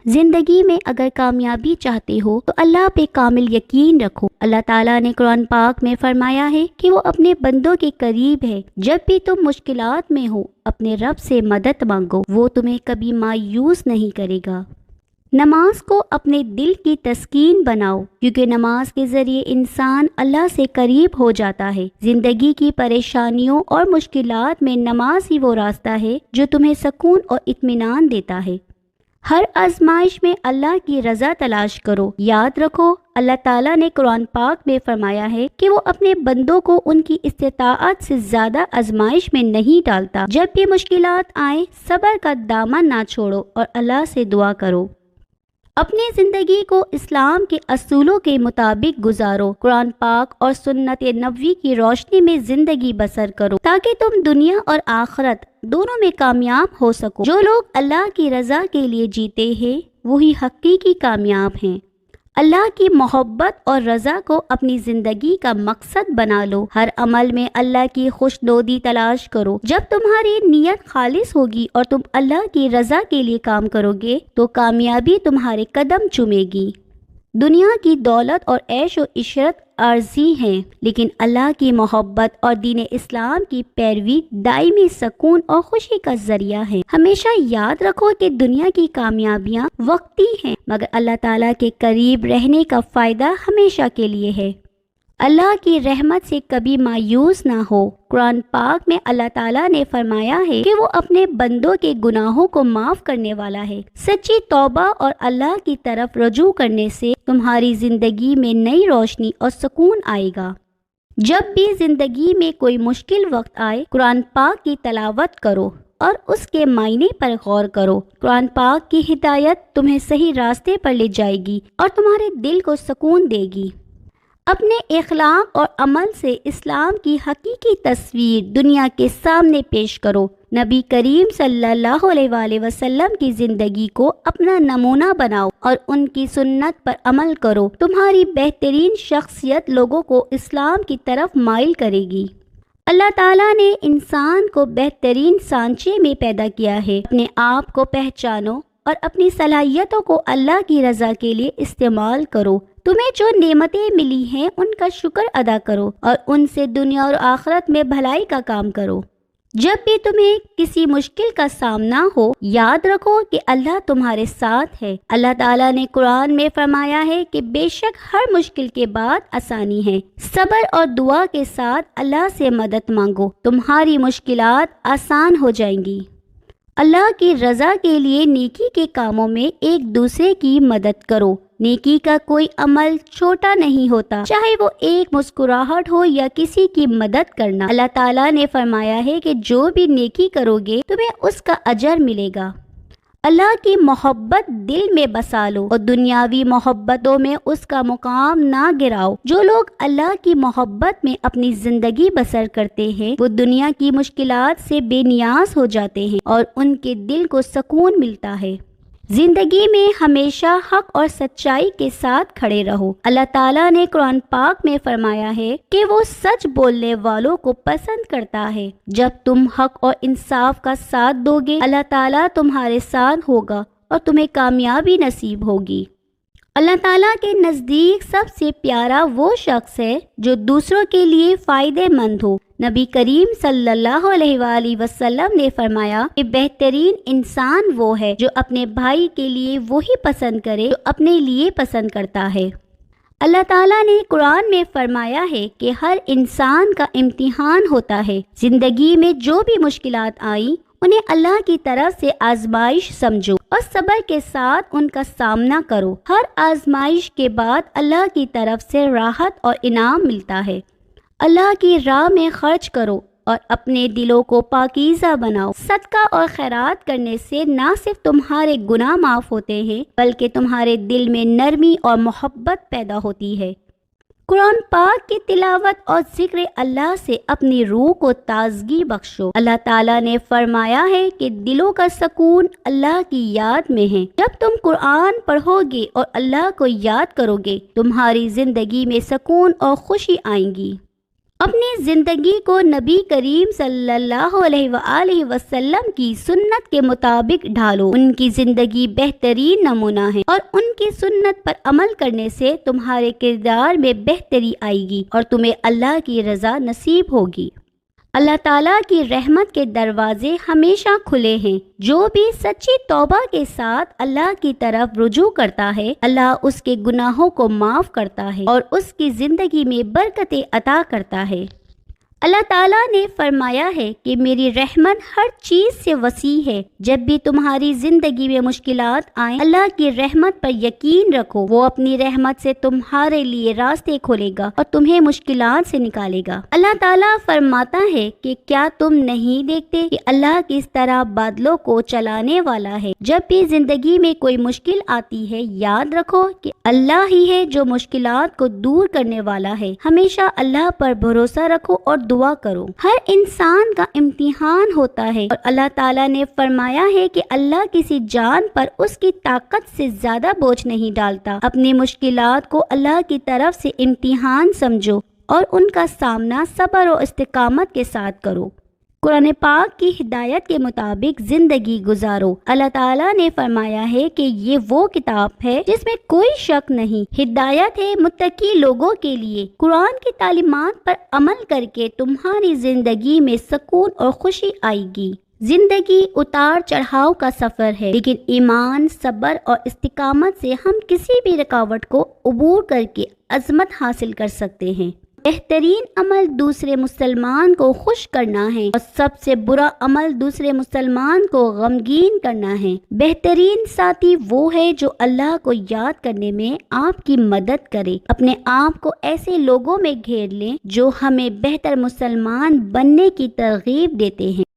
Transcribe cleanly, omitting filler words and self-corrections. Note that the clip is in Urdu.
زندگی میں اگر کامیابی چاہتے ہو تو اللہ پہ کامل یقین رکھو۔ اللہ تعالیٰ نے قرآن پاک میں فرمایا ہے کہ وہ اپنے بندوں کے قریب ہے۔ جب بھی تم مشکلات میں ہو اپنے رب سے مدد مانگو، وہ تمہیں کبھی مایوس نہیں کرے گا۔ نماز کو اپنے دل کی تسکین بناؤ، کیونکہ نماز کے ذریعے انسان اللہ سے قریب ہو جاتا ہے۔ زندگی کی پریشانیوں اور مشکلات میں نماز ہی وہ راستہ ہے جو تمہیں سکون اور اطمینان دیتا ہے۔ ہر آزمائش میں اللہ کی رضا تلاش کرو۔ یاد رکھو، اللہ تعالیٰ نے قرآن پاک میں فرمایا ہے کہ وہ اپنے بندوں کو ان کی استطاعت سے زیادہ آزمائش میں نہیں ڈالتا۔ جب بھی مشکلات آئیں، صبر کا دامن نہ چھوڑو اور اللہ سے دعا کرو۔ اپنی زندگی کو اسلام کے اصولوں کے مطابق گزارو، قرآن پاک اور سنت نبوی کی روشنی میں زندگی بسر کرو تاکہ تم دنیا اور آخرت دونوں میں کامیاب ہو سکو۔ جو لوگ اللہ کی رضا کے لیے جیتے ہیں وہی حقیقی کامیاب ہیں۔ اللہ کی محبت اور رضا کو اپنی زندگی کا مقصد بنا لو۔ ہر عمل میں اللہ کی خوشنودی تلاش کرو۔ جب تمہاری نیت خالص ہوگی اور تم اللہ کی رضا کے لیے کام کرو گے تو کامیابی تمہارے قدم چومے گی۔ دنیا کی دولت اور عیش و عشرت عارضی ہیں، لیکن اللہ کی محبت اور دین اسلام کی پیروی دائمی سکون اور خوشی کا ذریعہ ہے۔ ہمیشہ یاد رکھو کہ دنیا کی کامیابیاں وقتی ہیں، مگر اللہ تعالیٰ کے قریب رہنے کا فائدہ ہمیشہ کے لیے ہے۔ اللہ کی رحمت سے کبھی مایوس نہ ہو۔ قرآن پاک میں اللہ تعالیٰ نے فرمایا ہے کہ وہ اپنے بندوں کے گناہوں کو معاف کرنے والا ہے۔ سچی توبہ اور اللہ کی طرف رجوع کرنے سے تمہاری زندگی میں نئی روشنی اور سکون آئے گا۔ جب بھی زندگی میں کوئی مشکل وقت آئے، قرآن پاک کی تلاوت کرو اور اس کے معنی پر غور کرو۔ قرآن پاک کی ہدایت تمہیں صحیح راستے پر لے جائے گی اور تمہارے دل کو سکون دے گی۔ اپنے اخلاق اور عمل سے اسلام کی حقیقی تصویر دنیا کے سامنے پیش کرو۔ نبی کریم صلی اللہ علیہ وآلہ وسلم کی زندگی کو اپنا نمونہ بناؤ اور ان کی سنت پر عمل کرو۔ تمہاری بہترین شخصیت لوگوں کو اسلام کی طرف مائل کرے گی۔ اللہ تعالیٰ نے انسان کو بہترین سانچے میں پیدا کیا ہے۔ اپنے آپ کو پہچانو اور اپنی صلاحیتوں کو اللہ کی رضا کے لیے استعمال کرو۔ تمہیں جو نعمتیں ملی ہیں ان کا شکر ادا کرو اور ان سے دنیا اور آخرت میں بھلائی کا کام کرو۔ جب بھی تمہیں کسی مشکل کا سامنا ہو، یاد رکھو کہ اللہ تمہارے ساتھ ہے۔ اللہ تعالیٰ نے قرآن میں فرمایا ہے کہ بے شک ہر مشکل کے بعد آسانی ہے۔ صبر اور دعا کے ساتھ اللہ سے مدد مانگو، تمہاری مشکلات آسان ہو جائیں گی۔ اللہ کی رضا کے لیے نیکی کے کاموں میں ایک دوسرے کی مدد کرو۔ نیکی کا کوئی عمل چھوٹا نہیں ہوتا، چاہے وہ ایک مسکراہٹ ہو یا کسی کی مدد کرنا۔ اللہ تعالیٰ نے فرمایا ہے کہ جو بھی نیکی کرو گے تمہیں اس کا اجر ملے گا۔ اللہ کی محبت دل میں بسا لو اور دنیاوی محبتوں میں اس کا مقام نہ گراؤ۔ جو لوگ اللہ کی محبت میں اپنی زندگی بسر کرتے ہیں وہ دنیا کی مشکلات سے بے نیاز ہو جاتے ہیں اور ان کے دل کو سکون ملتا ہے۔ زندگی میں ہمیشہ حق اور سچائی کے ساتھ کھڑے رہو۔ اللہ تعالیٰ نے قرآن پاک میں فرمایا ہے کہ وہ سچ بولنے والوں کو پسند کرتا ہے۔ جب تم حق اور انصاف کا ساتھ دو گے، اللہ تعالیٰ تمہارے ساتھ ہوگا اور تمہیں کامیابی نصیب ہوگی۔ اللہ تعالیٰ کے نزدیک سب سے پیارا وہ شخص ہے جو دوسروں کے لیے فائدہ مند ہو۔ نبی کریم صلی اللہ علیہ وآلہ وسلم نے فرمایا کہ بہترین انسان وہ ہے جو اپنے بھائی کے لیے وہی پسند کرے جو اپنے لیے پسند کرتا ہے۔ اللہ تعالیٰ نے قرآن میں فرمایا ہے کہ ہر انسان کا امتحان ہوتا ہے۔ زندگی میں جو بھی مشکلات آئیں انہیں اللہ کی طرف سے آزمائش سمجھو اور صبر کے ساتھ ان کا سامنا کرو۔ ہر آزمائش کے بعد اللہ کی طرف سے راحت اور انعام ملتا ہے۔ اللہ کی راہ میں خرچ کرو اور اپنے دلوں کو پاکیزہ بناؤ۔ صدقہ اور خیرات کرنے سے نہ صرف تمہارے گناہ معاف ہوتے ہیں بلکہ تمہارے دل میں نرمی اور محبت پیدا ہوتی ہے۔ قرآن پاک کی تلاوت اور ذکر اللہ سے اپنی روح کو تازگی بخشو۔ اللہ تعالیٰ نے فرمایا ہے کہ دلوں کا سکون اللہ کی یاد میں ہے۔ جب تم قرآن پڑھو گے اور اللہ کو یاد کرو گے تمہاری زندگی میں سکون اور خوشی آئیں گی۔ اپنی زندگی کو نبی کریم صلی اللہ علیہ وآلہ وسلم کی سنت کے مطابق ڈھالو۔ ان کی زندگی بہترین نمونہ ہے اور ان کی سنت پر عمل کرنے سے تمہارے کردار میں بہتری آئے گی اور تمہیں اللہ کی رضا نصیب ہوگی۔ اللہ تعالیٰ کی رحمت کے دروازے ہمیشہ کھلے ہیں۔ جو بھی سچی توبہ کے ساتھ اللہ کی طرف رجوع کرتا ہے، اللہ اس کے گناہوں کو معاف کرتا ہے اور اس کی زندگی میں برکتیں عطا کرتا ہے۔ اللہ تعالیٰ نے فرمایا ہے کہ میری رحمت ہر چیز سے وسیع ہے۔ جب بھی تمہاری زندگی میں مشکلات آئیں، اللہ کی رحمت پر یقین رکھو، وہ اپنی رحمت سے تمہارے لیے راستے کھولے گا اور تمہیں مشکلات سے نکالے گا۔ اللہ تعالیٰ فرماتا ہے کہ کیا تم نہیں دیکھتے کہ اللہ کس طرح بادلوں کو چلانے والا ہے؟ جب بھی زندگی میں کوئی مشکل آتی ہے، یاد رکھو کہ اللہ ہی ہے جو مشکلات کو دور کرنے والا ہے۔ ہمیشہ اللہ پر بھروسہ رکھو اور دعا کرو۔ ہر انسان کا امتحان ہوتا ہے اور اللہ تعالیٰ نے فرمایا ہے کہ اللہ کسی جان پر اس کی طاقت سے زیادہ بوجھ نہیں ڈالتا۔ اپنی مشکلات کو اللہ کی طرف سے امتحان سمجھو اور ان کا سامنا صبر و استقامت کے ساتھ کرو۔ قرآن پاک کی ہدایت کے مطابق زندگی گزارو۔ اللہ تعالیٰ نے فرمایا ہے کہ یہ وہ کتاب ہے جس میں کوئی شک نہیں، ہدایت ہے متقی لوگوں کے لیے۔ قرآن کی تعلیمات پر عمل کر کے تمہاری زندگی میں سکون اور خوشی آئے گی۔ زندگی اتار چڑھاؤ کا سفر ہے، لیکن ایمان، صبر اور استقامت سے ہم کسی بھی رکاوٹ کو عبور کر کے عظمت حاصل کر سکتے ہیں۔ بہترین عمل دوسرے مسلمان کو خوش کرنا ہے اور سب سے برا عمل دوسرے مسلمان کو غمگین کرنا ہے۔ بہترین ساتھی وہ ہے جو اللہ کو یاد کرنے میں آپ کی مدد کرے۔ اپنے آپ کو ایسے لوگوں میں گھیر لیں جو ہمیں بہتر مسلمان بننے کی ترغیب دیتے ہیں۔